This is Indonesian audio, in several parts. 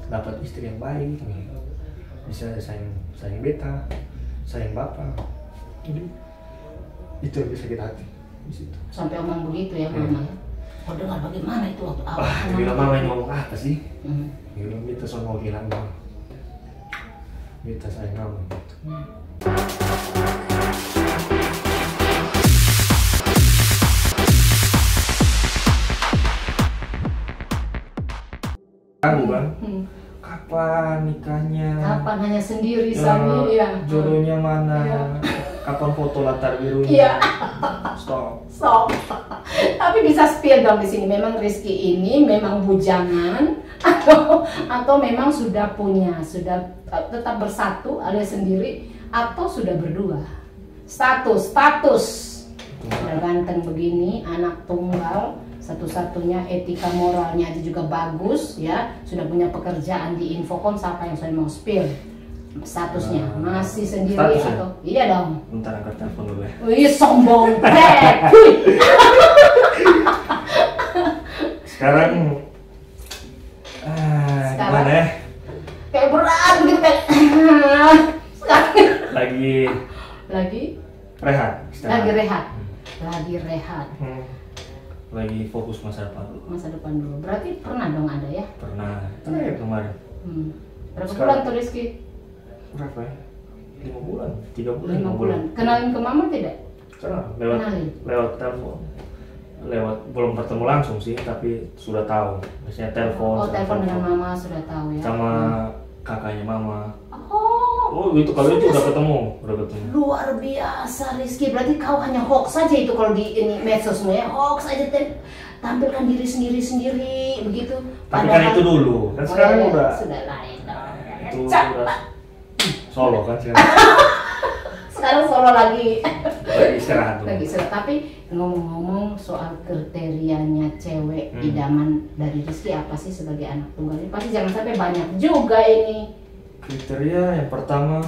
dapat istri yang baik, bisa sayang beta, sayang bapak. Jadi itu yang bisa kita hati di situ. Sampai omong begitu ya mama ya. Kau dengar bagaimana itu waktu awal? Bilang mama yang ngomong apa sih? Bilang beta soal mau bilang mama. Beta sayang mama gitu. Aku kan, kapan nikahnya? Kapan hanya sendiri Sami ya? Jodohnya mana? Ya. Kapan foto latar birunya? Iya. Stop. Tapi bisa spill dong di sini. Memang Rizky ini memang bujangan atau memang sudah punya, sudah tetap bersatu alias sendiri atau sudah berdua. Status. Udah ganteng begini, anak tunggal, satu-satunya etika moralnya aja juga bagus ya, sudah punya pekerjaan di Infocom. Siapa yang saya mau spill statusnya? Masih sendiri statusnya? Atau iya dong. Bentar angkat telepon dulu ya. Wih, sombong. Sekarang gimana ya? Kayak berat begitu kayak. Sekarang lagi rehat. Lagi rehat. Lagi fokus masa depan dulu. Masa depan dulu. Berarti pernah dong ada ya? Pernah. Terakhir kemarin. Berapa Sekarang bulan tuh Rizky? Berapa ya? 5 bulan, 3 bulan. 5 bulan. Kenalin ke mama tidak? Kenal, lewat telepon. Belum bertemu langsung sih, tapi sudah tahu. Biasanya telepon. Oh, telepon dengan mama sudah tahu ya. Sama kakaknya mama. Oh, itu kalau itu udah ketemu. Luar biasa Rizky. Berarti kau hanya hoax saja itu kalau di ini medsosmu ya. Hoax aja tampilkan diri sendiri begitu. Tapi kan itu dulu. Kan sekarang sudah lain dong. Itu udah solo kan sekarang. Sekarang solo lagi. Lagi istirahat. Tapi ngomong-ngomong soal kriterianya cewek idaman dari Rizky apa sih sebagai anak tunggal ini? Pasti jangan sampai banyak juga ini. Kriteria yang pertama,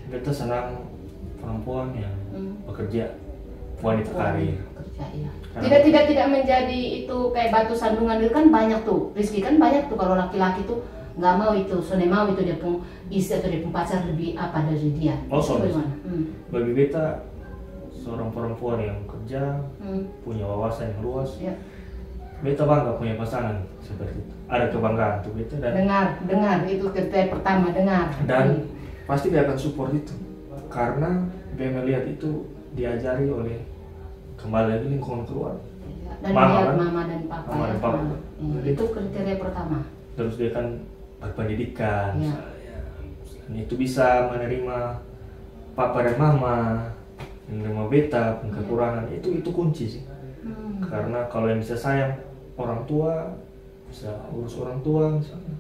kita senang perempuan yang bekerja, wanita karir. Iya. Tidak menjadi itu kayak batu sandungan. Itu kan banyak tuh, Rizky kan banyak tuh kalau laki-laki tuh nggak mau itu, soalnya mau itu dia pun istri atau dia pun pacar lebih apa dari dia. Oh, bagaimana? Bagi beta seorang perempuan yang kerja, punya wawasan yang luas. Ya. Beta bangga punya pasangan seperti itu. Ada kebanggaan tuh beta dan dengar itu kriteria pertama, dengar. Dan pasti dia akan support itu karena dia melihat itu diajari oleh kembali lagi lingkungan keluarga. Dan melihat mama dan papa. Mama dan papa. Itu kriteria pertama. Terus dia kan berpendidikan, dan itu bisa menerima papa dan mama, menerima beta, kekurangan itu kunci sih. Karena kalau yang bisa sayang orang tua, bisa urus orang tua misalnya,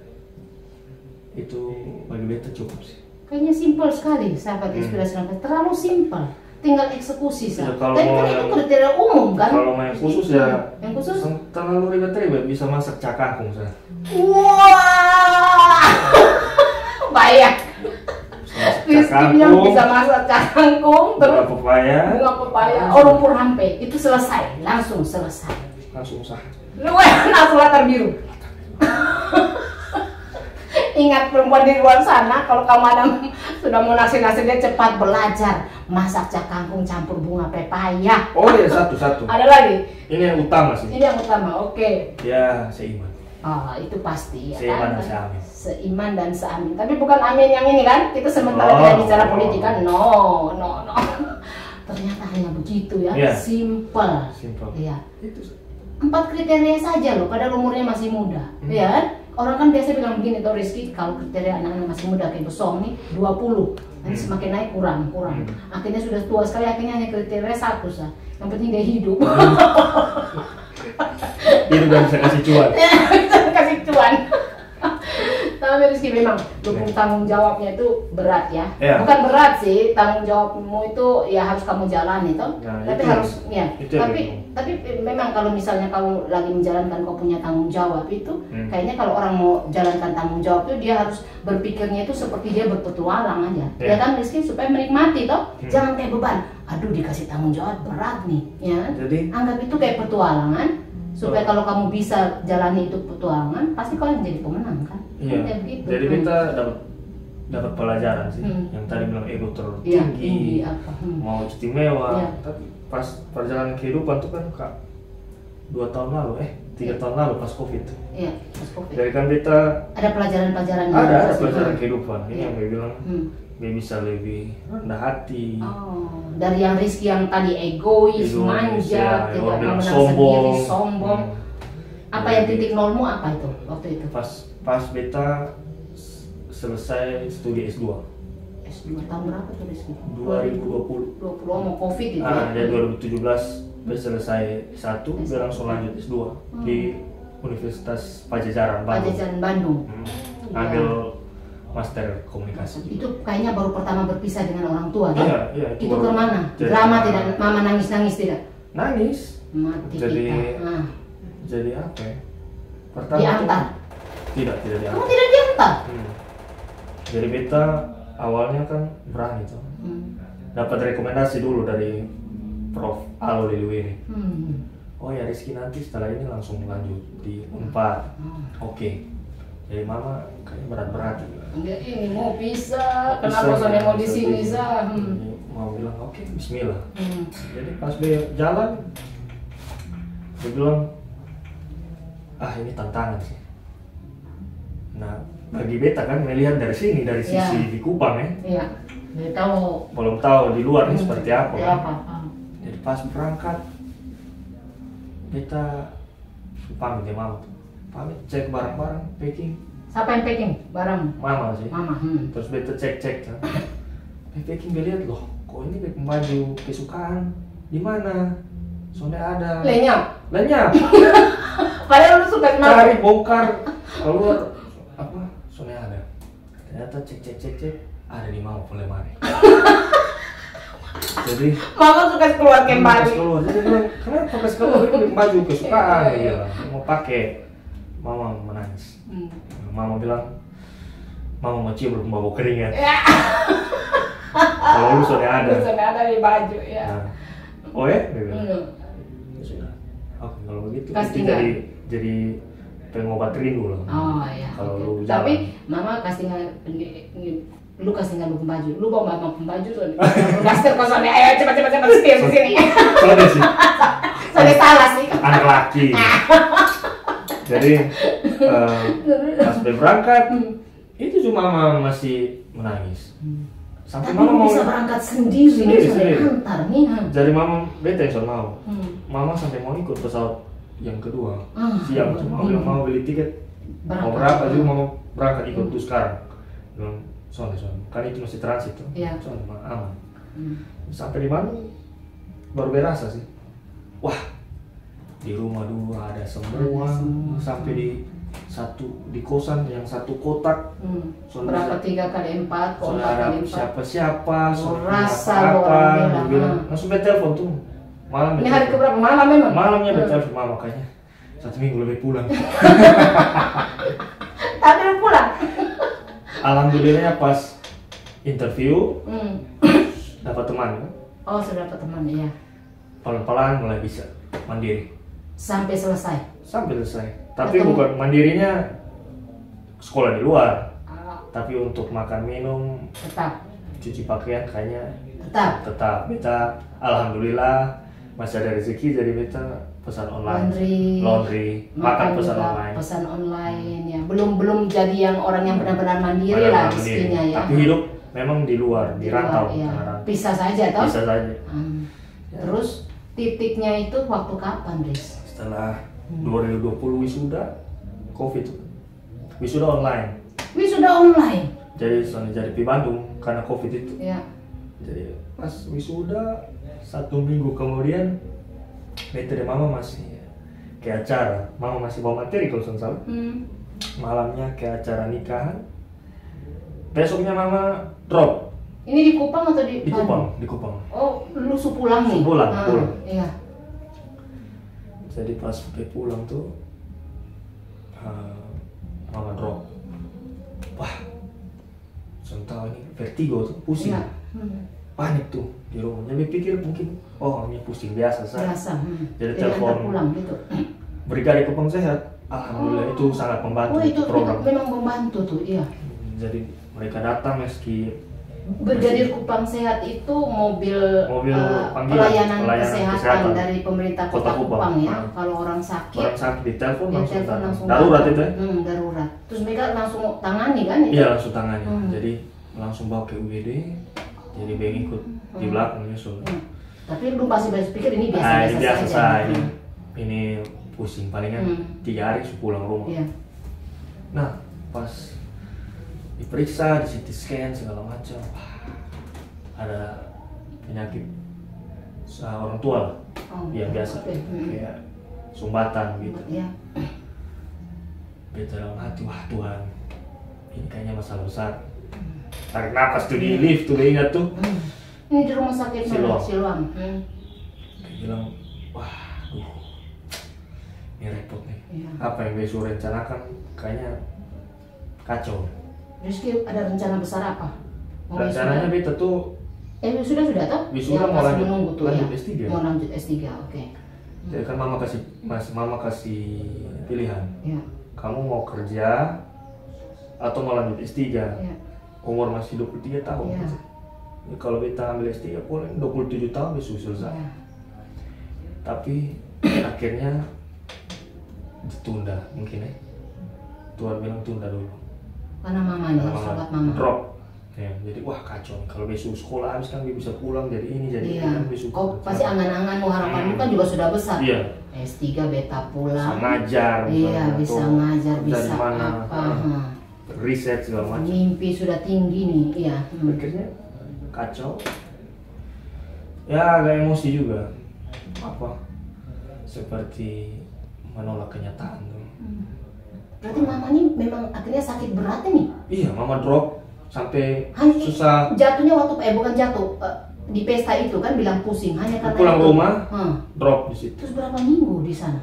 itu bagi beta cukup sih. Kayaknya simpel sekali sahabat inspirasi nafas, terlalu simpel, tinggal eksekusi saja. Kalau tapi kan itu kriteria umum kan? Kalau mau yang khusus ya, yang khusus terlalu ribet-ribet, bisa masak cakangkung saya. Wah, banyak. Rizky yang bisa masak cakangkung, terus bunga pepaya, lumpur hampe, itu selesai, langsung selesai. Langsung sah. Langsung latar biru. Ingat perempuan di luar sana, kalau kamu ada sudah mau nasi-nasi dia cepat belajar masak cakangkung campur bunga pepaya. Oh iya, satu. Ada lagi? Ini yang utama sih. Ini yang utama, oke. Ya, seiman. Itu pasti ya seiman kan? Dan seamin. Seiman dan seamin. Tapi bukan amin yang ini kan? Kita sementara tidak bicara politik kan? No. Ternyata hanya begitu ya. Simple. Iya. 4 kriteria saja loh, padahal umurnya masih muda. Ya kan? Orang kan biasa bilang begini tuh Rizky, kalau kriteria anak-anak masih muda kayak Besong nih 20. Nanti semakin naik kurang. Akhirnya sudah tua sekali, akhirnya hanya kriteria 1 sah. Yang penting dia hidup. Hidup dan bisa kasih cuan. Kasih cuan. Tapi Rizky memang tanggung jawabnya itu berat ya. Bukan berat sih, tanggung jawabmu itu ya harus kamu jalani toh. Tapi harus ya. Tapi memang kalau misalnya kamu lagi menjalankan kau punya tanggung jawab itu, kayaknya kalau orang mau jalankan tanggung jawab itu dia harus berpikirnya itu seperti dia berpetualang aja. Ya kan Rizky, supaya menikmati toh. Jangan kayak beban. Aduh, dikasih tanggung jawab berat nih, ya. Jadi anggap itu kayak petualangan. supaya kalau kamu bisa jalani itu petualangan, pasti kalian jadi pemenang kan? Iya. Kayak begitu. Jadi kita dapat pelajaran sih. Yang tadi bilang ego Iya, tertinggi, apa? mau istimewa. Iya. Tapi pas perjalanan kehidupan tuh kan Kak, 2 tahun lalu, 3 tahun lalu pas COVID. Iya, pas COVID. Jadi kan kita Ada pelajaran-pelajaran. ada pelajaran kehidupan. Ini Iya. yang gue bilang, gue bisa lebih rendah hati. Oh, dari yang Rizky yang tadi egois, manja, ya, tidak orang bilang menang sendiri, sombong. sombong. Apa yang titik nolmu apa itu waktu itu? Pas beta selesai studi S2 S2 tahun berapa tuh Rizky? 2020. 20 mau COVID itu Jadi 2017 beta selesai S1, gue langsung lanjut S2 di Universitas Pajajaran Bandung. Pajajaran Bandung. Ambil master komunikasi. Itu kayaknya baru pertama berpisah dengan orang tua kan? Iya, itu ke mana? Drama tidak? Mama nangis-nangis tidak? Nangis. Mati Jadi kita. jadi apa ya? Pertama Diantar? Tidak diantar. Kamu tidak diantar? Jadi beta awalnya kan berani tuh. Dapat rekomendasi dulu dari Prof. Alo Liliwiri. Oh ya Rizky nanti setelah ini langsung lanjut di Unpad. Oke. Jadi mama kayaknya berat-berat. Enggak, ini mau pisah. Kenapa soalnya mau di sini sah? Mau bilang oke, Bismillah. Jadi pas dia jalan, dia bilang, ini tantangan sih. Nah, bagi beta kan melihat dari sini, dari sisi di Kupang ya. Iya. Dia tahu. Belum tahu di luar ini seperti apa. Ya, Kan? Jadi pas berangkat, beta pamit ya mama. Pamit cek barang-barang, packing. Siapa yang packing barang? Mama sih. Mama. Terus beta cek-cek kan. Packing dia lihat loh, kok ini pakai baju kesukaan di mana? Soalnya ada. Lenyap. Padahal lu suka kenapa? Cari bongkar keluar apa? Soalnya ada. Ternyata cek ada di mama lemari. Jadi mama suka keluar kembali. Jadi bilang, kenapa pas keluar ini baju kesukaan? Iya, mau pakai. Mama menangis. Mama bilang, mama mau cium belum bau keringat. Kalau lu sudah ada. Sudah ada di baju ya. Nah. Oh ya? Dia bilang. Sudah. Oke, kalau begitu itu jadi pengobat rindu lah. Oh iya. Kalau lu jalan. Tapi mama kasih lu kasih nggak baju, lu bawa mama baju soalnya. Daster kok soalnya, ayo cepat setir di sini. Soalnya sih. Soalnya salah sih. Anak laki. Jadi pas berangkat itu cuma mama masih menangis. Sampai tapi mama mau bisa berangkat sendiri. Antar nih. Jadi mama bete yang mau. Mama sampai mau ikut pesawat yang kedua. Siang cuma mau beli tiket. Mau berapa juga mau berangkat ikut tuh sekarang. Bilang soalnya kan itu masih transit tuh. Soalnya aman. Sampai di mana baru berasa sih. Wah, di rumah dulu ada semua. Sampai di kosan yang satu kotak. Berapa 3x4 soalnya ada siapa-siapa, rasa apa langsung telepon tuh. Malam ini hari keberapa? Malam memang? Malamnya telepon mama makanya 1 minggu lebih pulang. Tapi lu pulang? Alhamdulillahnya pas interview dapat teman. Oh sudah dapat teman ya. Pelan-pelan mulai bisa mandiri. Sampai selesai? Sampai selesai. Tapi bukan mandirinya sekolah di luar. Tapi untuk makan minum tetap. Cuci pakaian kayaknya tetap. Beta alhamdulillah masih ada rezeki jadi beta pesan online. Laundry. Makan pesan online ya. Belum jadi yang orang yang benar-benar mandiri lah rezekinya ya. Tapi hidup memang di luar, di rantau. Ya. Bisa saja toh? Bisa saja. Terus titiknya itu waktu kapan, Riz? Setelah 2020 wisuda, COVID. Wisuda online. Jadi di Bandung karena COVID itu. Ya. Jadi pas wisuda 1 minggu kemudian, beta dan mama masih ke acara. Mama masih bawa materi kalau tidak salah. Malamnya ke acara nikahan. Besoknya mama drop. Ini di Kupang atau di Kupang? Di Kupang. Oh, lu pulang nih? Pulang. Iya. Jadi pas pulang tuh, mama drop. Wah, tahu ini vertigo tuh, pusing. Panik tuh di rumah. Jadi pikir mungkin, ini pusing biasa saja. Biasa. Jadi telepon. Pulang gitu. Brigade Kupang Sehat, alhamdulillah itu sangat membantu itu program. memang membantu tuh, iya. Jadi mereka datang meski Brigade Kupang Sehat itu mobil pelayanan kesehatan dari pemerintah Kota Kupang ya. Kalau orang sakit ditelepon langsung darurat itu ya. Darurat. Terus mereka langsung tangani kan? Iya, langsung tangani. Jadi langsung bawa ke UGD. Jadi Beng ikut di belakang nyusul. Tapi lu pasti pikir ini biasa saja. Ini pusing palingan 3 hari pulang rumah. Iya. Nah, pas diperiksa, di CT scan segala macam, ada penyakit orang tua lah, yang biasa kayak sumbatan gitu. Iya. Beta dalam hati, wah Tuhan, ini kayaknya masalah besar. Tarik nafas tuh di lift tuh, ingat tuh. Ini di rumah sakit Siloam. Bilang, wah, ini repot nih. Iya. Apa yang besok rencanakan kayaknya kacau. Rizky ada rencana besar apa? Rencananya beta tuh sudah toh? wisuda mau lanjut S3. S3. Mau lanjut S3, oke. Jadi kan mama kasih pilihan. Ya. Kamu mau kerja atau mau lanjut S3? Ya. Umur masih 23 tahun. Ya. Jadi kalau beta ambil S3 boleh 27 tahun bisa selesai. Ya. Tapi akhirnya ditunda mungkin ya. Tuhan bilang tunda dulu. Karena mamanya, sahabat mama. Drop. Ya, jadi wah kacau. Kalau besok sekolah habis kan dia bisa pulang jadi ini jadi iya. kan besok. Kok pasti angan-anganmu harapanmu kan juga sudah besar. Iya. S3 beta pulang. Bisa ngajar. Iya, bisa ngajar, dari bisa mana, apa. Riset segala macam. Mimpi sudah tinggi nih, iya. Akhirnya kacau. Ya agak emosi juga. Apa? Seperti menolak kenyataan tuh. Berarti mama ini memang akhirnya sakit berat nih? Iya, mama drop sampai susah. Jatuhnya waktu bukan jatuh di pesta itu kan bilang pusing hanya karena pulang itu. Rumah drop di situ. Terus berapa minggu di sana?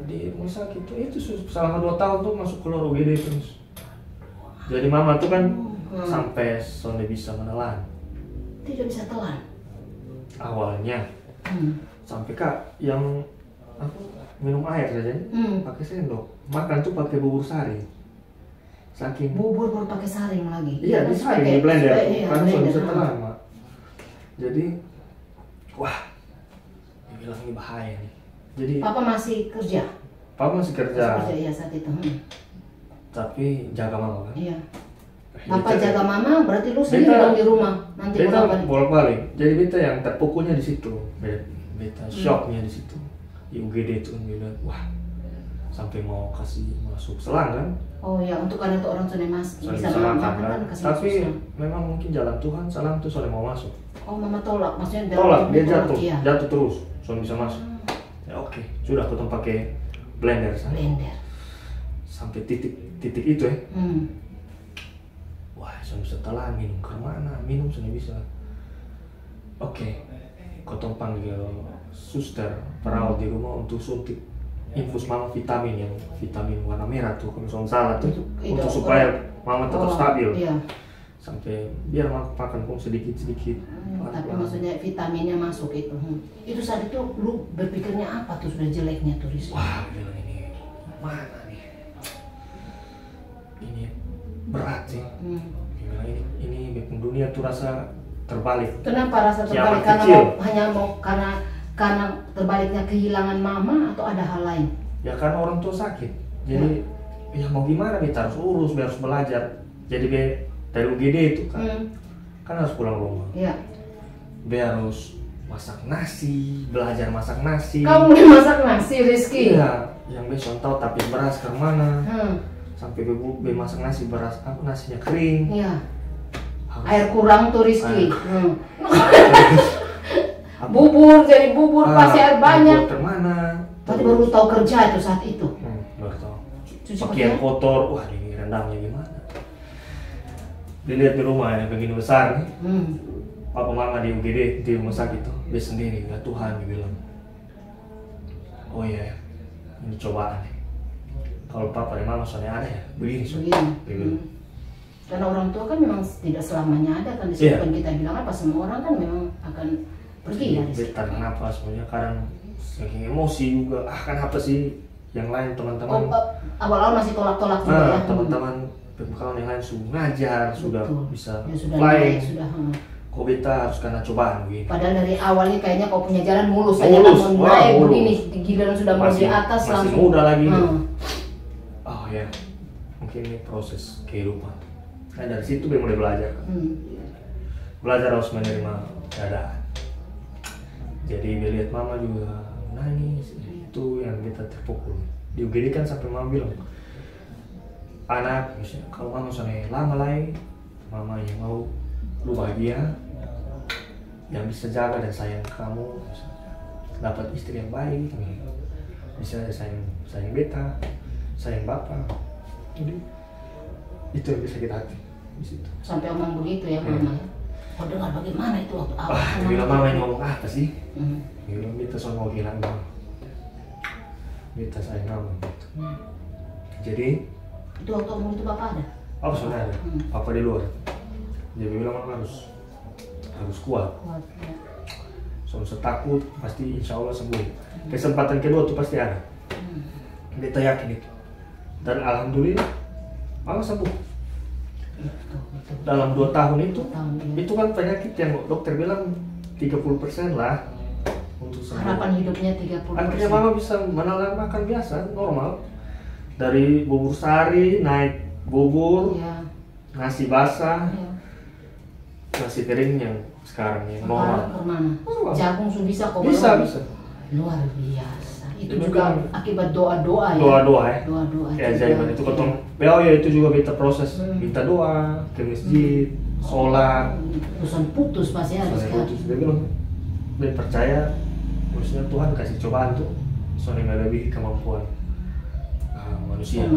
Di rumah sakit itu selama 2 tahun tuh masuk keluar UGD terus. Jadi mama tuh kan sampai sonde bisa menelan. Tidak bisa telan. Awalnya sampai kak yang minum air saja pakai sendok, makan tuh pakai bubur sari. Saking bubur baru pakai saring lagi. Iya, disaring di blender kan bisa telan, Mak. Jadi wah, dibilang ini bahaya nih. Jadi Papa masih kerja. Papa masih kerja. Iya saat itu. Tapi jaga mama kan. Iya. Papa jaga mama berarti lu sendiri dong di rumah. Nanti beta bolak-balik. Jadi beta yang terpukulnya di situ. Beta shocknya di situ. Di UGD itu kan bilang, wah sampai mau kasih masuk selang kan. Oh ya, untuk karena itu orang sudah bisa makan kan. Kasih tapi memang mungkin jalan Tuhan selang tuh sudah mau masuk. Oh mama tolak, maksudnya tolak, dia jatuh, iya. jatuh terus, sudah bisa masuk. Ya oke, sudah aku pakai blender sana. Blender. Sampai titik itu ya. Wah, sudah bisa telan, minum ke mana, minum sudah bisa. Oke, kau panggil suster perawat di rumah untuk suntik infus mama vitamin yang vitamin warna merah tuh kalau misalnya salah tuh untuk supaya mama tetap stabil. Iya. Sampai biar makan pun sedikit-sedikit. Tapi maksudnya vitaminnya masuk itu. Itu saat itu lu berpikirnya apa tuh sudah jeleknya tuh Rizky? Wah, bilang ini mana nih? Ini berat sih. Bilang ini dunia tuh rasa terbalik. Kenapa rasa terbalik? Karena karena terbaliknya kehilangan mama atau ada hal lain? Ya karena orang tua sakit. Jadi ya mau gimana kita harus urus, harus belajar. Jadi dari UGD itu kan harus pulang rumah. Iya. Harus masak nasi, belajar masak nasi. Kamu udah masak nasi, Rizky? Iya, yang besok tahu tapi beras ke mana. Sampai masak nasi beras, nasinya kering. Iya. Air kurang tuh Rizky. Bubur jadi bubur pasti air banyak. Bubur kemana? Tapi baru tahu kerja itu saat itu. Baru tahu. Cuci pakaian kotor, wah ini rendamnya gimana? Dilihat di rumah yang begini besar nih. Papa mama di UGD di rumah sakit tuh, dia sendiri, ya Tuhan dia bilang. Oh iya, ini cobaan nih. Kalau papa dan mama soalnya ada ya, begini. Karena orang tua kan memang tidak selamanya ada kan di situ kan kita bilang apa semua orang kan memang akan pergi ya. Tarik nafas, semuanya kadang saking emosi juga. Kan apa sih yang lain teman-teman. Awal-awal masih tolak-tolak juga ya. Teman-teman kawan yang lain sudah ngajar, sudah bisa ya, sudah flying. Sudah. Kok beta harus kena cobaan begini. Padahal dari awalnya kayaknya kau punya jalan mulus aja kan mau naik begini, giliran sudah mau di atas masih langsung. muda lagi. Oh ya, mungkin ini proses kehidupan. Nah dari situ dia mulai belajar kan. Belajar harus menerima keadaan. Jadi dia lihat mama juga nangis, itu yang kita terpukul. Di UGD kan sampai mama bilang, anak, misalnya, kalau mama sampai lama lagi, mama yang mau lu bahagia, yang bisa jaga dan sayang kamu, dapat istri yang baik, bisa sayang beta, sayang bapak. Jadi itu yang bisa kita hati di situ. Sampai omong begitu ya mama. Kau dengar bagaimana itu waktu awal? Bilang mama ini ngomong apa sih? Bilang beta soal mau hilang mama. Beta sayang mama gitu. Jadi itu waktu omong itu bapak ada? Oh sudah ada. Papa di luar. Dia bilang mama harus kuat. Ya. Soalnya takut pasti insya Allah sembuh. Kesempatan kedua tuh pasti ada. Beta yakin itu. Dan alhamdulillah mama sembuh. Dalam 2 tahun itu, itu kan penyakit yang dokter bilang 30% lah untuk sembuh. Harapan hidupnya 30%. Akhirnya mama bisa makan biasa, normal. Dari bubur sari, naik bubur, nasi basah, nasi kering yang sekarang yang normal. Kemana? Jagung sudah bisa kok. Bisa. Luar biasa. Itu juga akibat doa-doa ya. Doa-doa ya. Doa-doa. Ya zaman itu ketemu. Ya itu juga kita proses, minta doa ke masjid, sholat. Bosan putus pasti harus kan. Dia bilang, dia percaya, maksudnya Tuhan kasih cobaan tuh, soalnya melebihi kemampuan manusia,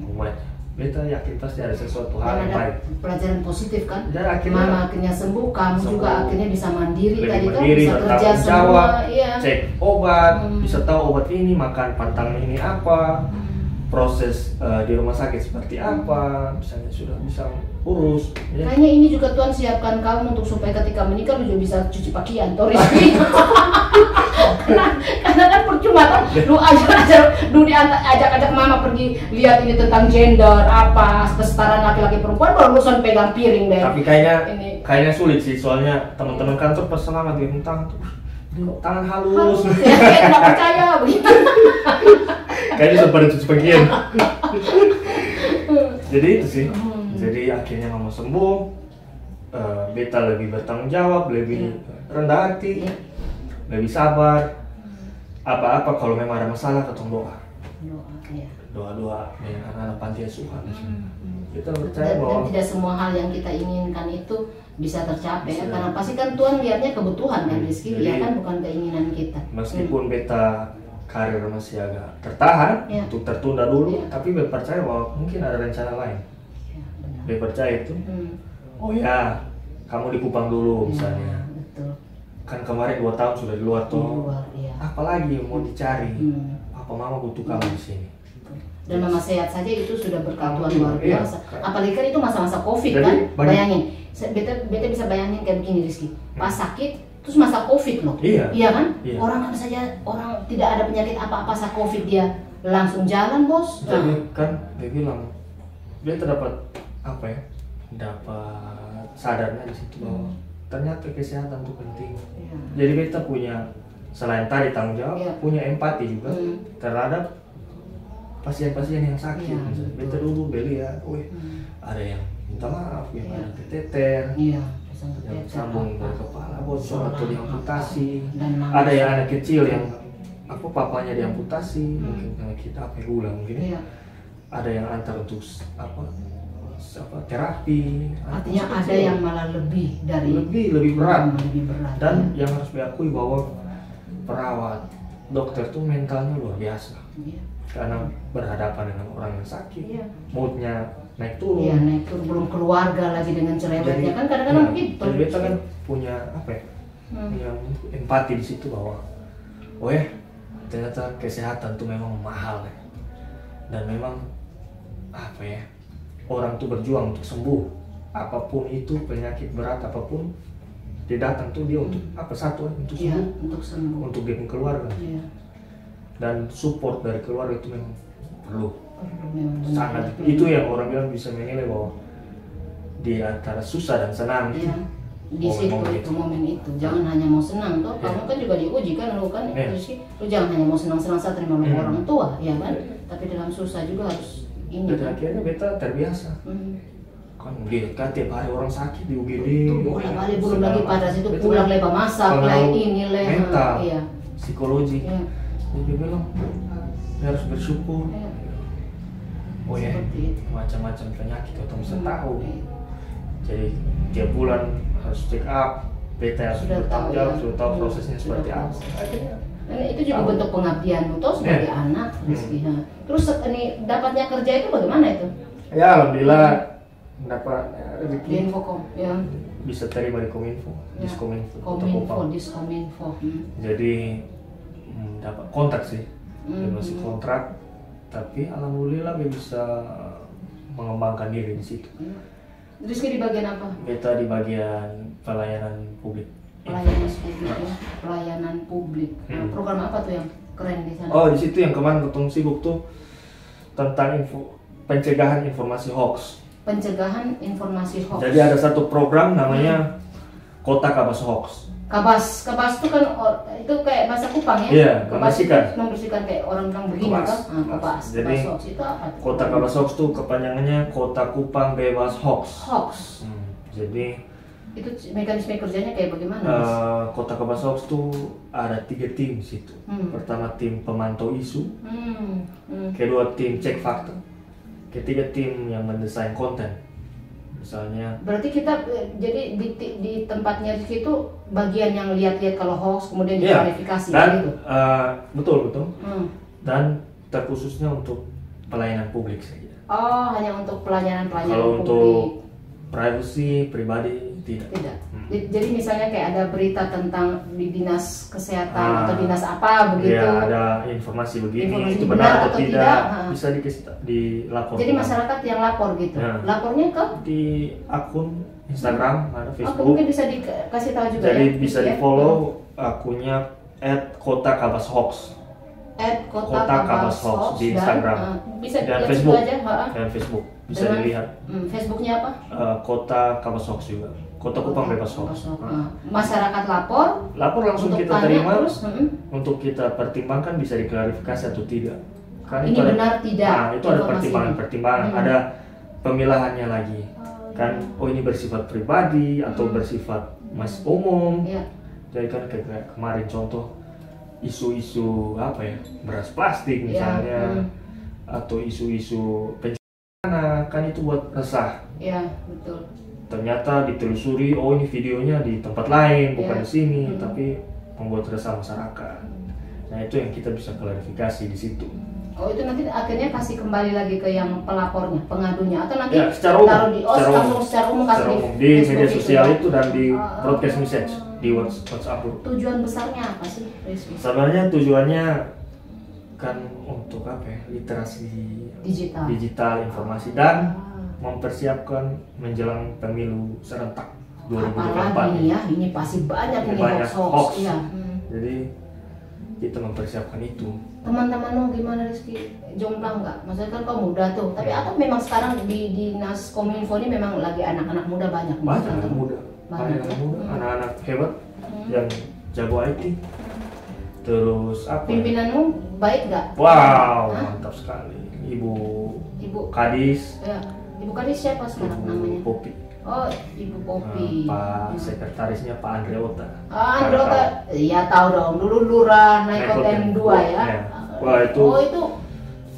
umatnya. Beta yakin pasti ada sesuatu hal yang baik. Pelajaran positif kan? Dan mama akhirnya sembuh, kamu juga akhirnya bisa mandiri tadi kan, mandiri, bisa kerja semua, cek obat, bisa tahu obat ini, makan pantang ini apa, proses di rumah sakit seperti apa, misalnya sudah bisa urus. Ya. Kayaknya ini juga Tuhan siapkan kamu untuk supaya ketika menikah lu juga bisa cuci pakaian, Rizky. Karena kan percuma kan, lu ajak mama pergi lihat ini tentang gender apa kesetaraan laki-laki perempuan, baru lu pegang piring deh. Tapi kayaknya sulit sih, soalnya teman-teman kantor pas selamat dia tangan halus. Kayak nggak percaya begitu. Kayaknya seperti cuci pakaian. Jadi itu sih. Jadi akhirnya mama sembuh. Beta lebih bertanggung jawab, lebih rendah hati, lebih sabar. Apa-apa kalau memang ada masalah ketemu doa. Doa dengan anak-anak panti asuhan. Kita percaya bahwa dan tidak semua hal yang kita inginkan itu bisa tercapai ya, karena pasti kan Tuhan lihatnya kebutuhan kan Rizky, ya kan, bukan keinginan kita. Meskipun beta karir masih agak tertahan untuk tertunda dulu, tapi beta percaya bahwa mungkin ada rencana lain. Beta percaya itu. Oh ya, kamu di Kupang dulu misalnya. Betul. Kan kemarin 2 tahun sudah di luar tuh. Apalagi yang mau dicari? Papa mama butuh kamu di sini. Dan mama sehat saja itu sudah berkat Tuhan luar biasa. Apalagi kan itu masa-masa Covid kan, bayangin. Beta bisa bayangin kayak begini Rizky. Pas sakit, terus masa Covid loh. Iya kan? Orang saja, orang tidak ada penyakit apa-apa saat Covid dia langsung jalan bos. Jadi kan dia bilang, dia terdapat apa ya? Dapat sadarnya di situ bahwa ternyata kesehatan itu penting. Jadi beta punya selain tadi tanggung jawab, punya empati juga terhadap pasien-pasien yang sakit. Beta dulu beli ya, ada yang minta maaf, yang ada keteter, yang sambung dari kepala bocor atau diamputasi, ada yang anak kecil yang papanya diamputasi, mungkin karena kita gula mungkin, ada yang antar untuk terapi. Artinya ada yang malah lebih berat. Dan yang harus diakui bahwa perawat, dokter tuh mentalnya luar biasa. Karena berhadapan dengan orang yang sakit, moodnya naik turun. Naik turun, belum keluarga lagi dengan cerewetnya kan kadang-kadang begitu. Jadi kita kan punya punya empati di situ bahwa, ternyata kesehatan tuh memang mahal ya. Dan memang orang tuh berjuang untuk sembuh, apapun itu penyakit berat apapun, dia datang tuh dia untuk apa, satu untuk Iya, sembuh, untuk sembuh. untuk dia punya keluarga. Iya. Dan support dari keluarga itu memang perlu. Memang benar. Sangat. Itu yang orang bilang bisa menilai bahwa di antara susah dan senang itu. Iya. Di situ itu momen itu, jangan hanya mau senang toh. Kamu kan juga diuji kan, lu kan itu sih, lu jangan hanya mau senang-senang saat terima orang tua, ya kan? Tapi dalam susah juga harus ini. Dan akhirnya beta terbiasa. Kan lihat tiap hari orang sakit di UGD. Bolak-balik belum lagi pada situ pulang lebar masak, lain ini leh. Mental, iya. psikologi. Iya. Jadi dia bilang harus bersyukur. Iya. Oh ya, macam-macam penyakit atau bisa tahu. Jadi tiap bulan harus check up, beta harus bertanggung jawab, sudah tahu prosesnya seperti apa. Dan itu juga bentuk pengabdian tuh sebagai anak, Rizky. Terus ini dapatnya kerja itu bagaimana itu? Ya alhamdulillah dapat rezeki. Di Infokom, ya. Bisa terima di Kominfo, Diskominfo. Jadi dapat kontrak sih, masih kontrak, tapi alhamdulillah gue bisa mengembangkan diri di situ. Rizky di bagian apa? Beta di bagian pelayanan publik. Pelayanan publik. Program apa tuh yang keren di sana? Oh, di situ yang kemarin ketemu sibuk tuh tentang pencegahan informasi hoax. Pencegahan informasi hoax. Jadi ada satu program namanya Kota Kabas Hoax. Kabas itu kan itu kayak bahasa Kupang ya? Iya, membersihkan kayak orang bilang begini kan? Kabas. Jadi Kabas hoax itu apa? Kota Kabas Hoax tuh kepanjangannya Kota Kupang Bebas Hoax. Jadi itu mekanisme kerjanya kayak bagaimana? Kota Kabas Hoax tuh ada 3 tim di situ. Pertama tim pemantau isu, kedua tim cek fakta, ketiga tim yang mendesain konten. Misalnya. Berarti kita jadi di tempatnya di situ bagian yang lihat-lihat kalau hoax kemudian diklarifikasi dan, gitu. Betul. Dan terkhususnya untuk pelayanan publik saja. Oh, hanya untuk pelayanan publik. Kalau untuk privacy pribadi tidak. Jadi misalnya kayak ada berita tentang di dinas kesehatan atau dinas apa begitu. Ya, ada informasi begini, itu benar atau tidak, bisa dilapor. Jadi masyarakat yang lapor gitu. Lapornya ke di akun Instagram, ada Facebook. Mungkin bisa dikasih tahu juga. Jadi ya? bisa di-follow akunnya @kotakabashoax. @kotakabashoax di Instagram. Bisa dan Facebook aja, dan Facebook bisa dilihat. Facebooknya apa? Kota Kabas Hoax juga. Kota Kupang Bebas Hoax. Masyarakat lapor langsung kita terima terus, untuk kita pertimbangkan bisa diklarifikasi atau tidak. Kan ini benar tidak. Nah, itu ada pertimbangan, ada pemilahannya lagi. Kan ini bersifat pribadi atau bersifat umum. Jadi kan kayak kemarin contoh isu-isu apa ya, beras plastik misalnya, atau isu-isu bencana, kan itu buat resah. Iya, betul. Ternyata ditelusuri, ini videonya di tempat lain, bukan di sini, tapi membuat resah masyarakat. Nah, itu yang kita bisa klarifikasi di situ. Oh, itu nanti akhirnya kasih kembali lagi ke yang pelapornya, pengadunya, atau nanti secara umum, taruh secara umum kasih di media sosial itu dan di broadcast message di WhatsApp. Tujuan besarnya apa sih, Rizky? Sebenarnya tujuannya kan untuk apa ya, literasi digital informasi dan mempersiapkan menjelang pemilu serentak 2024. Apalagi ya, ini pasti banyak hoax. Ya. Jadi kita mempersiapkan itu. Teman-temanmu gimana, Rizky? Jomplang nggak? Maksudnya kan kau muda tuh, tapi atau memang sekarang di dinas Kominfo ini memang lagi anak-anak muda banyak anak muda, anak-anak hebat yang jago IT. Terus apa? Pimpinanmu baik nggak? Wow, mantap sekali. Ibu Kadis. Ya. Ibu Kadis siapa sekarang namanya? Popi. Oh, Ibu Popi. Pak sekretarisnya Pak Andreota. Andreota, iya tahu dong. Dulu lurah Naikoten 2 ya. Wah, itu. Oh, itu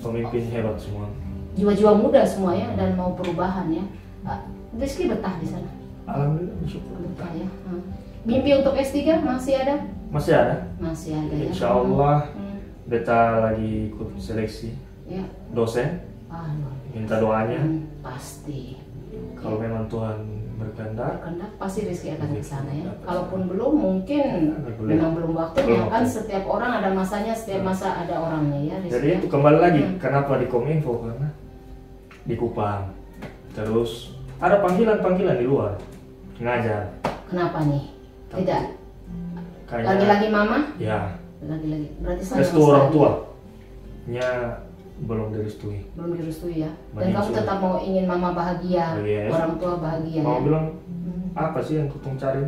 pemimpin hebat semua. Jiwa-jiwa muda semua ya, dan mau perubahan ya. Rizky betah di sana. Alhamdulillah, bersyukur. Betah ya. Mimpi untuk S3 masih ada? Masih ada. Masih ada ya. Insya Allah, beta lagi ikut seleksi dosen. Minta doanya. Pasti. Kalau memang Tuhan berkehendak, pasti Rizky akan ke sana ya. Kalaupun belum, mungkin memang belum waktunya. Kan setiap orang ada masanya, setiap masa ada orangnya ya, Rizky. Jadi itu kembali lagi, kenapa di Kominfo? Karena di Kupang. Terus ada panggilan-panggilan di luar ngajar. Kenapa nih? Tapi Tidak. kayaknya Lagi-lagi mama? ya Lagi-lagi. Berarti sayang restu orang sekali. tua nya belum direstui. Belum direstui ya. Dan Mending kamu sudah. tetap mau ingin mama bahagia, Bahagia, ya. orang tua bahagia. Mau Ya? bilang apa sih yang kutong cari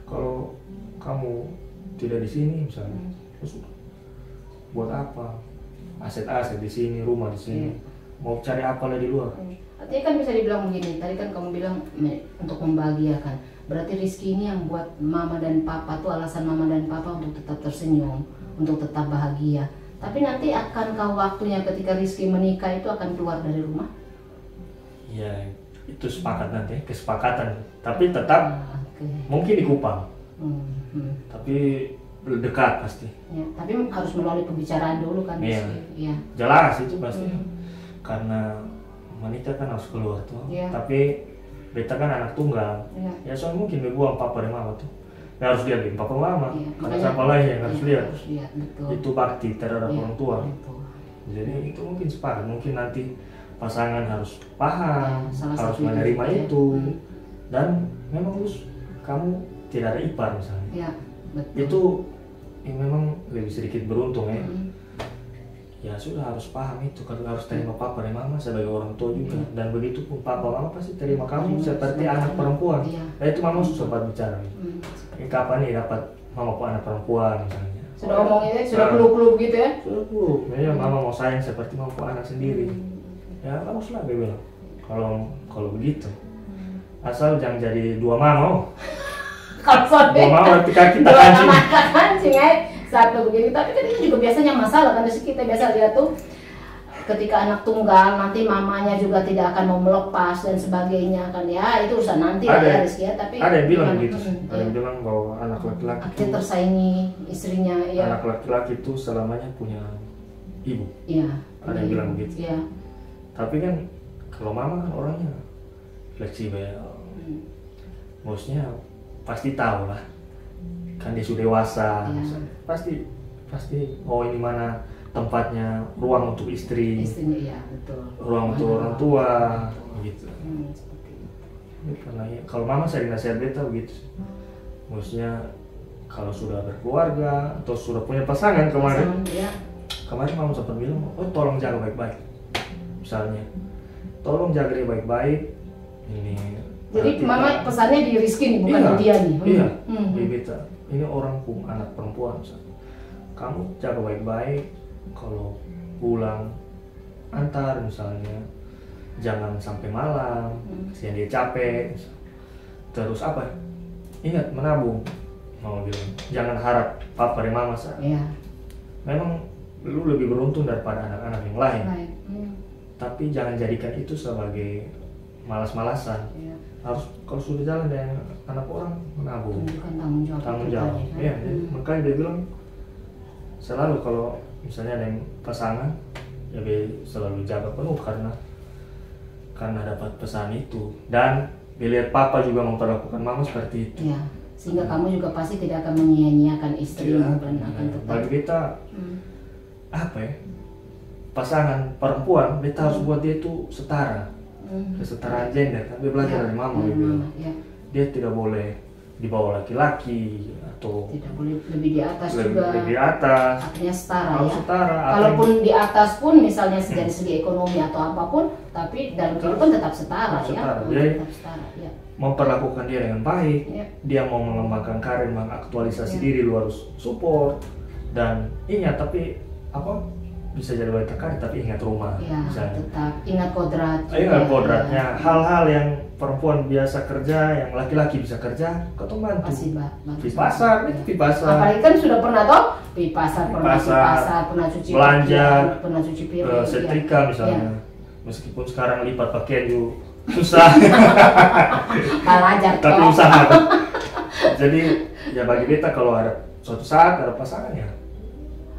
kalau kamu tidak di sini misalnya, terus buat apa? Aset-aset di sini, rumah di sini, mau cari apa lagi di luar? Artinya kan bisa dibilang begini, tadi kan kamu bilang untuk membahagiakan. Berarti Rizky ini yang buat mama dan papa tuh, alasan mama dan papa untuk tetap tersenyum, untuk tetap bahagia. Tapi nanti akankah waktunya ketika Rizky menikah itu akan keluar dari rumah? Ya itu sepakat nanti, kesepakatan. Tapi tetap Oke. mungkin di Kupang, Hmm. tapi dekat pasti. Ya, tapi harus melalui pembicaraan dulu kan Iya. Rizky. Ya. Jelas itu pasti. Karena wanita kan harus keluar tuh. Iya. Tapi beta kan anak tunggal. Ya. Ya soalnya mungkin dibuang papa dan mama tuh. Ya harus lihat papa mama. Iya, Karena makanya- siapa lagi yang harus Iya, lihat. harus lihat, betul. Itu bakti terhadap Iya, orang tua. betul. Jadi itu mungkin sepakat. Mungkin nanti pasangan harus paham, Ya, salah harus satu menerima ya. itu. Dan memang harus kamu tidak ada ipar misalnya. Ya, betul. Itu memang lebih sedikit beruntung ya. Hmm. Ya sudah harus paham itu, kalau harus terima papa dan mama sebagai orang tua juga. Dan begitu pun papa mama pasti terima kamu seperti anak perempuan. Iya. Nah, itu mama sempat bicara. Ini kapan nih dapat mama anak perempuan misalnya? Sudah omongin ya, sudah Nah, peluk-peluk gitu ya. sudah peluk. Ya mama mau sayang seperti mama anak sendiri. Ya baguslah dia bilang. Kalau begitu. Asal jangan jadi dua mama. Kalau Dua soalnya mama berarti kaki tak dua kancing. anak kancing ya, satu begini. Tapi kan ini juga biasanya masalah kan kita biasa lihat tuh ketika anak tunggal nanti mamanya juga tidak akan mau melepas dan sebagainya kan ya, itu urusan nanti lah ya Rizky ya. Tapi Ada yang bilang gimana? begitu. Ada yang bilang bahwa anak laki-laki Akhirnya tersaingi istrinya ya. anak laki-laki itu selamanya punya ibu. Iya. Ada yang bilang begitu. Iya. Tapi kan kalau mama kan orangnya fleksibel. Bosnya pasti tahu lah. Kan dia sudah dewasa. Iya. Pasti oh ini mana tempatnya, ruang untuk istri, Istrinya iya betul. ruang untuk orang tua gitu. Seperti itu. Ya, karena ya, kalau mama sering nasihat beta begitu. Maksudnya kalau sudah berkeluarga atau sudah punya pasangan kemarin, Iya. kemarin mama sempat bilang, oh tolong jaga baik-baik. Misalnya, tolong jaga dia baik-baik. Ini. Jadi berarti mama kan- pesannya di Rizky nih, bukan Iya, di dia nih. Iya, Hmm. di beta. Ini orang anak perempuan. Misalnya. Kamu jaga baik-baik. Kalau pulang antar misalnya, jangan sampai malam, kasihan dia capek. Terus apa? Ingat menabung. Mau bilang, jangan harap papa dan mama saya. Iya. Memang lu lebih beruntung daripada anak-anak yang lain. Baik. Tapi jangan jadikan itu sebagai malas-malasan. Iya. Harus kalau sudah jalan dengan anak orang menabung. Tunjukkan tanggung jawab. Tanggung itu jawab. tadi, kan? Iya, jadi makanya dia bilang selalu kalau misalnya ada yang pasangan, ya dia selalu jaga penuh karena dapat pesan itu. Dan dilihat papa juga memperlakukan mama seperti itu. Iya. Sehingga kamu juga pasti tidak akan menyia-nyiakan istrimu Iya, dan akan tetap. bagi kita Hmm. apa ya? Pasangan perempuan, kita harus buat dia itu setara. Kesetaraan gender, tapi belajar Iya, dari mama dari dia bilang. mama, iya. Dia tidak boleh di bawah laki-laki atau Tidak boleh lebih di atas lebih juga. di atas. Artinya setara Harus ya. setara. Apa Kalaupun di atas pun misalnya dari segi ekonomi atau apapun, tapi dalam kehidupan tetap setara Tetap ya. setara. Jadi, Tetap setara ya. memperlakukan dia dengan baik, Iya. dia mau mengembangkan karir, mengaktualisasi Iya. diri, lu harus support. Dan ingat, tapi apa bisa jadi wanita karir, tapi ingat rumah. Ya, Misalnya. tetap ingat kodrat. Ingat juga, kodratnya, ya. hal-hal yang perempuan biasa kerja, yang laki-laki bisa kerja, kau tuh bantu. Pasti bagus. Di pasar, Ya. itu di pasar. Apalagi kan sudah pernah toh di pasar, pernah cuci belanja, pakaian, pernah cuci piring. setrika ya. misalnya. Ya. Meskipun sekarang lipat pakaian juga susah, Belajar tapi toh. usaha. Jadi ya bagi beta kalau ada suatu saat ada pasangan ya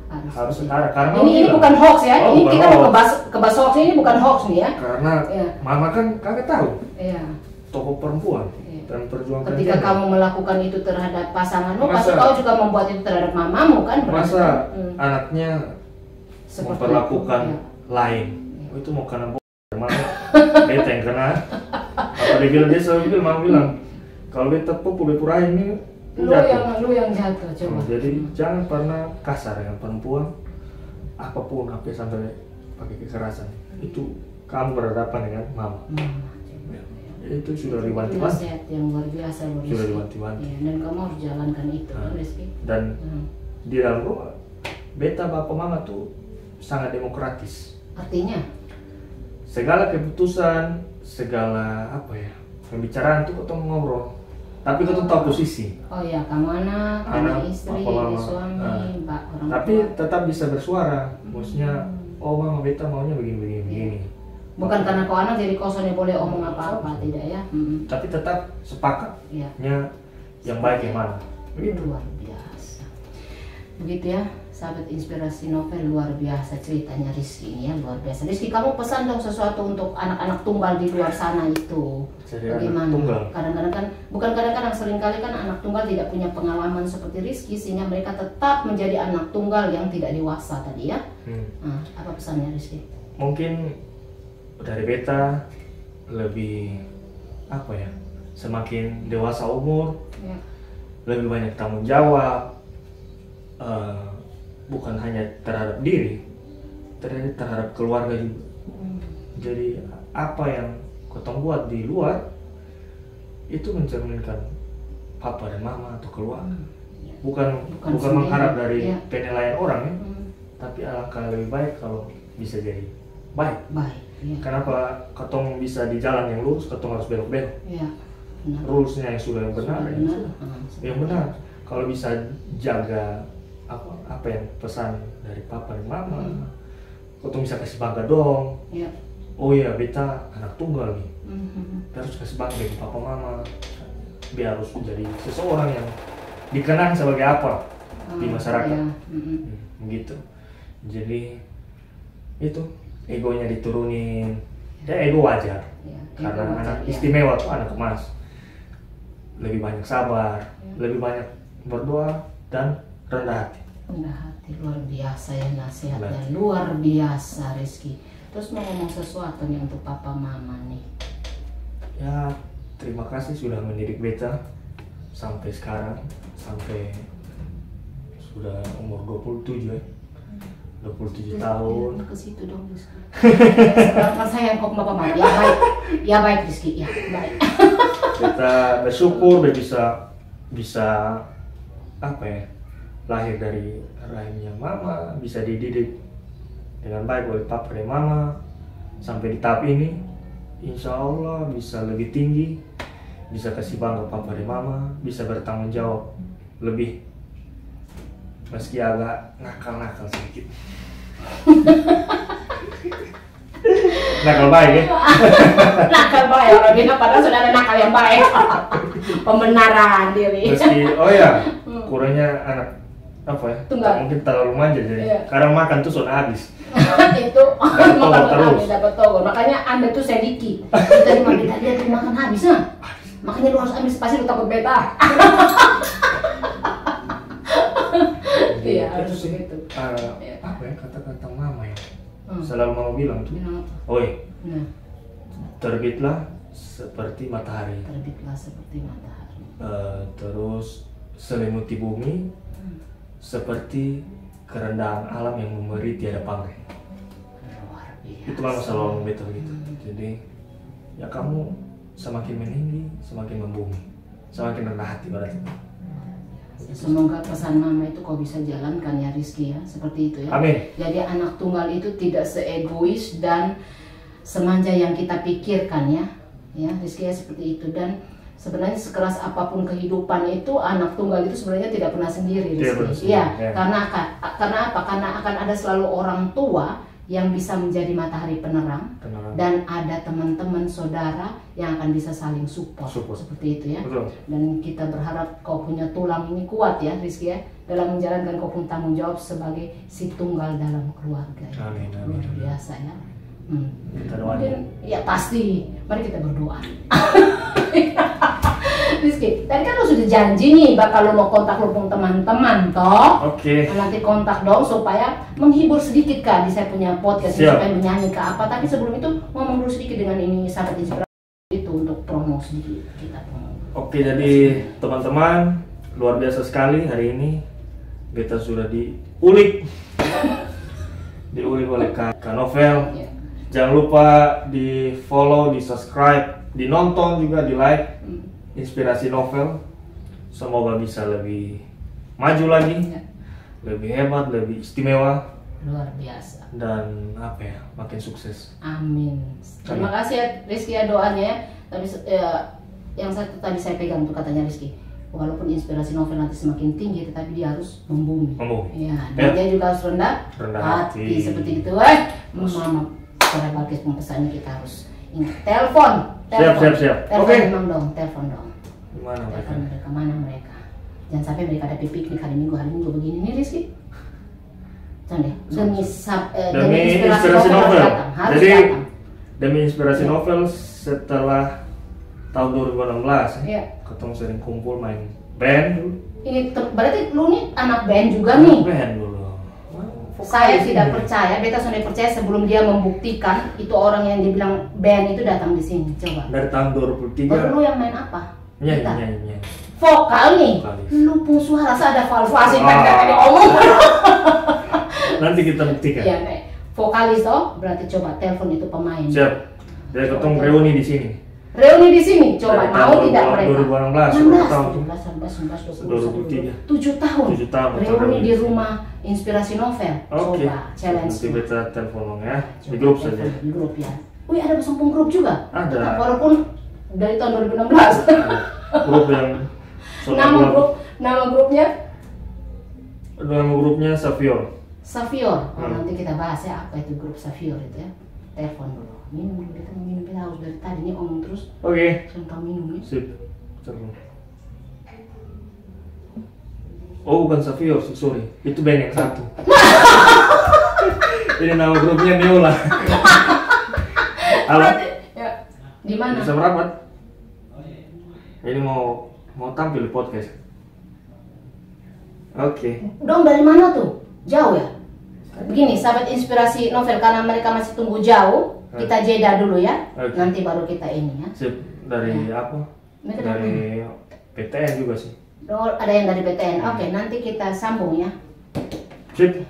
harus setara. Karena Ini bilang, bukan hoax ya. Oh, Ini bukan kita mau hoax. kebas hoax ini bukan hoax nih ya. Karena Iya. mama kan kagak tahu Iya. tokoh perempuan Iya. dan perjuangan Ketika gender. kamu melakukan itu terhadap pasanganmu, Masa- pasti kau juga membuat itu terhadap mamamu kan? berarti masa kan? anaknya Seperti memperlakukan itu, lain. Oh, itu mau kena mama beta yang kena. Apa dia bilang, dia selalu bilang, mama bilang kalau beta pupuk bepurain ini lu yang jatuh coba. Jadi jangan pernah kasar dengan perempuan, apapun sampai pakai kekerasan. Itu kamu berhadapan dengan mama. Itu sudah diwanti-wanti. Nasihat yang luar biasa loh, sudah diwanti-wanti. Ya, dan kamu harus jalankan itu, Rizky. Dan di dalam rumah, beta bapak mama tuh sangat demokratis. Artinya? Segala keputusan, segala pembicaraan tuh kita ngobrol. Tapi kita tahu posisi. Oh ya, kamu anak istri, suami, orang tapi tua. tetap bisa bersuara. Maksudnya, mama beta maunya begini. Bukan karena kau anak jadi kosongnya boleh omong apa-apa, tidak ya? Tapi tetap sepakat. Yang baik yang mana? Begitu. Luar biasa. Begitu ya, sahabat inspirasi novel, luar biasa ceritanya Rizky ini ya, luar biasa. Rizky, kamu pesan dong sesuatu untuk anak-anak tunggal di luar sana itu. Bagaimana? Kadang-kadang kan, seringkali kan anak tunggal tidak punya pengalaman seperti Rizky, sehingga mereka tetap menjadi anak tunggal yang tidak dewasa tadi ya. Nah, apa pesannya Rizky? Mungkin dari beta lebih semakin dewasa umur, lebih banyak tanggung jawab, bukan hanya terhadap diri, terhadap keluarga juga. Jadi apa yang kau buat di luar itu mencerminkan papa dan mama atau keluarga. Bukan mengharap dari penilaian orang ya, tapi alangkah lebih baik kalau bisa jadi baik. Kenapa ketong bisa di jalan yang lurus, ketong harus belok-belok? Rulesnya yang sudah benar, yang benar. Kalau bisa jaga apa yang pesan dari papa dan mama, ketong bisa kasih bangga dong. Oh iya, beta anak tunggal nih. Kita harus kasih bangga dari papa mama. Biar harus menjadi seseorang yang dikenang sebagai apa di masyarakat. Begitu. Jadi itu. Egonya diturunin, ego wajar, karena anak istimewa tuh anak emas. Lebih banyak sabar, lebih banyak berdoa dan rendah hati. Rendah hati, luar biasa ya nasihatnya, luar biasa Rizky. Terus mau ngomong sesuatu nih untuk papa mama nih? Ya, terima kasih sudah mendidik beta sampai sekarang, sampai sudah umur 27 ya. 27 tahun. Ke situ dong Rizky. Sekarang saya yang kok bapak mama. Ya baik Rizky, ya baik. Kita bersyukur bisa lahir dari rahimnya mama, bisa dididik dengan baik oleh papa dan mama sampai di tahap ini. Insya Allah bisa lebih tinggi, bisa kasih bangga papa dan mama, bisa bertanggung jawab lebih. Meski agak nakal sedikit. Nakal baik ya? Nakal baik, orang bilang padahal sudah ada nakal yang baik. Pembenaran diri. Meski, kurangnya anak tunggal. Mungkin terlalu manja jadi kadang makan tuh sudah habis. Itu makan terus. Dapat togol. Makanya Anda tuh sediki. Kita lihat makan habis nah. Makanya lu harus ambil pasti lu takut beta. Iya, harus begitu. Kata-kata mama ya, selalu mau bilang tuh, terbitlah seperti matahari. Terus selimuti bumi, seperti kerendahan alam yang memberi tiada pamrih. Itu mama selalu betul gitu. Jadi ya kamu semakin meninggi, semakin membumi, semakin rendah hati berarti. Semoga pesan mama itu kau bisa jalankan ya Rizky ya, seperti itu ya. Amin. Jadi anak tunggal itu tidak seegois dan semanja yang kita pikirkan ya Rizky ya, seperti itu. Dan sebenarnya sekeras apapun kehidupan itu, anak tunggal itu sebenarnya tidak pernah sendiri Rizky. Iya, karena apa? Karena akan ada selalu orang tua yang bisa menjadi matahari penerang. Dan ada teman-teman saudara yang akan bisa saling support. Seperti itu ya. Betul. Dan kita berharap kau punya tulang ini kuat ya Rizky ya, dalam menjalankan kau pun tanggung jawab sebagai si tunggal dalam keluarga. Amin. Luar biasa ya. Kita doain. Ya pasti, mari kita berdoa. Rizky, tadi kan lo sudah janji nih bakal lo mau kontak lo pun teman-teman toh. Oke. Nanti kontak dong supaya menghibur sedikit kan di saya punya podcast supaya menyanyi ke apa. Tapi sebelum itu ngomong dulu sedikit dengan ini sahabat inspirasi itu untuk promo sedikit kita promo. Oke, jadi teman-teman luar biasa sekali hari ini. Beta sudah diulik oleh Kak Novel. Ya. Jangan lupa di follow, di subscribe, di nonton juga, di like Inspirasi Novel. Semoga bisa lebih maju lagi, Ya. lebih hebat, lebih istimewa, Luar biasa. dan apa ya, makin sukses. Amin. Terima kasih ya Rizky ya doanya ya. Tapi yang satu tadi saya pegang tuh katanya Rizky. Walaupun inspirasi novel nanti semakin tinggi, tetapi dia harus membumi. Ya, dan dia juga harus rendah hati. Seperti itu. Mama, para Balkis pesannya kita harus ingat. Telepon. Siap. Telepon Oke. memang dong, telepon dong. Mana mereka? Telepon mereka, mana mereka? Jangan sampai mereka ada piknik hari Minggu begini nih Rizky. Jangan deh. Demi inspirasi novel. Harus Jadi datang. demi inspirasi novel setelah tahun 2016 Iya. ketemu sering kumpul main band dulu. Ini berarti lu nih anak band juga nih. Band dulu. Saya tidak percaya, beta sudah percaya sebelum dia membuktikan itu orang yang dibilang band itu datang di sini. Coba. Dari tahun 2003. Baru lu yang main apa? Nyanyi. Vokal nih. Vokalis. Lu pun suara ada falfasi Ah. tadi ngomong. Nanti kita buktikan. Iya, nih. Vokalis toh, berarti coba telepon itu pemain. Siap. Jadi ketemu reuni di sini. Reuni di sini, coba Dari mau tahun tidak mereka? 2016, 16, tahun. 19, 2003. 7 tahun. 7 tahun. Reuni di rumah Inspirasi Novel. Oke. Coba challenge. Nanti beta telepon dong ya. Di Coba grup telepon, saja. Di grup ya. Wih, ada pesampung grup juga. Ada. Walaupun dari tahun 2016. Grup yang Nama grupnya nama grupnya Savior. Savior. Oh, nanti kita bahas ya apa itu grup Savior itu ya. Telepon dulu. Minum dulu, kita minum, kita harus dari tadi ini omong terus. Oke. Contoh minum ya. Sip. Telepon. Oh, bukan Savior, sorry. Itu band yang satu. Ini nama grupnya Neola. Halo. Ya. Di mana? Bisa merapat? Ini mau tampil di podcast. Oke. Dong dari mana tuh? Jauh ya? Begini, sahabat Inspirasi Novel, karena mereka masih tunggu jauh, kita jeda dulu ya. Oke. Nanti baru kita ini ya. Sip. Dari apa? Mereka Dari PTN juga sih. Oh, ada yang dari BTN. Oke, nanti kita sambung ya. Sip.